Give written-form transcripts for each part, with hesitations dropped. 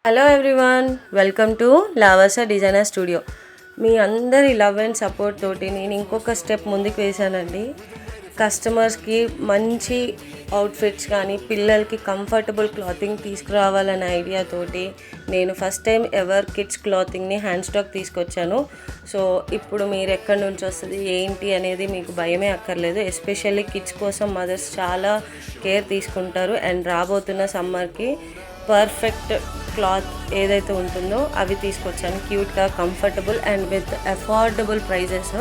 Hello everyone, welcome to Lavasa designer studio. మీ అందరి love and support తోటి నేను ఇంకొక స్టెప్ ముందుకు వేశానండి. కస్టమర్స్కి మంచి అవుట్ఫిట్స్ కానీ పిల్లలకి కంఫర్టబుల్ క్లాతింగ్ తీసుకురావాలనే ఐడియాతోటి నేను ఫస్ట్ టైం ఎవర్ కిడ్స్ క్లాతింగ్ని హ్యాండ్ స్టాక్ తీసుకొచ్చాను. సో ఇప్పుడు మీరు ఎక్కడి నుంచి వస్తుంది ఏంటి అనేది మీకు భయమే అక్కర్లేదు. ఎస్పెషల్లీ కిడ్స్ కోసం మదర్స్ చాలా కేర్ తీసుకుంటారు. అండ్ రాబోతున్న సమ్మర్కి పర్ఫెక్ట్ క్లాత్ ఏదైతే ఉంటుందో అవి తీసుకొచ్చాను. క్యూట్గా, comfortable and with affordable prices.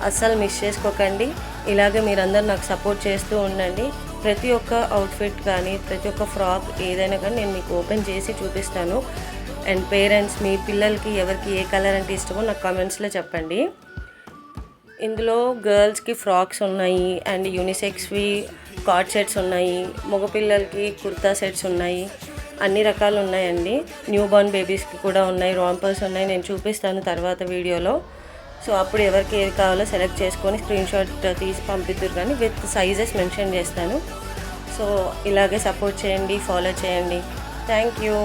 అస్సలు మిస్ చేసుకోకండి. ఇలాగే మీరందరూ నాకు సపోర్ట్ చేస్తూ ఉండండి. ప్రతి ఒక్క అవుట్ఫిట్ కానీ ప్రతి ఒక్క ఫ్రాక్ ఏదైనా కానీ నేను మీకు ఓపెన్ చేసి చూపిస్తాను. అండ్ పేరెంట్స్, మీ పిల్లలకి ఎవరికి ఏ కలర్ అంటే ఇష్టమో నాకు కామెంట్స్లో చెప్పండి. ఇందులో గర్ల్స్కి ఫ్రాక్స్ ఉన్నాయి అండ్ యూనిసెక్స్వి కార్డ్ సెట్స్ ఉన్నాయి. మగపిల్లలకి కుర్తా సెట్స్ ఉన్నాయి. అన్ని రకాలు ఉన్నాయండి. న్యూ బోర్న్ బేబీస్కి కూడా ఉన్నాయి. రాంపర్స్ ఉన్నాయి. నేను చూపిస్తాను తర్వాత వీడియోలో. సో అప్పుడు ఎవరికి ఏది కావాలో సెలెక్ట్ చేసుకొని స్క్రీన్ షాట్ తీసి పంపిద్దురు, కానీ విత్ సైజెస్ మెన్షన్ చేస్తాను. సో ఇలాగే సపోర్ట్ చేయండి, ఫాలో చేయండి. Thank you.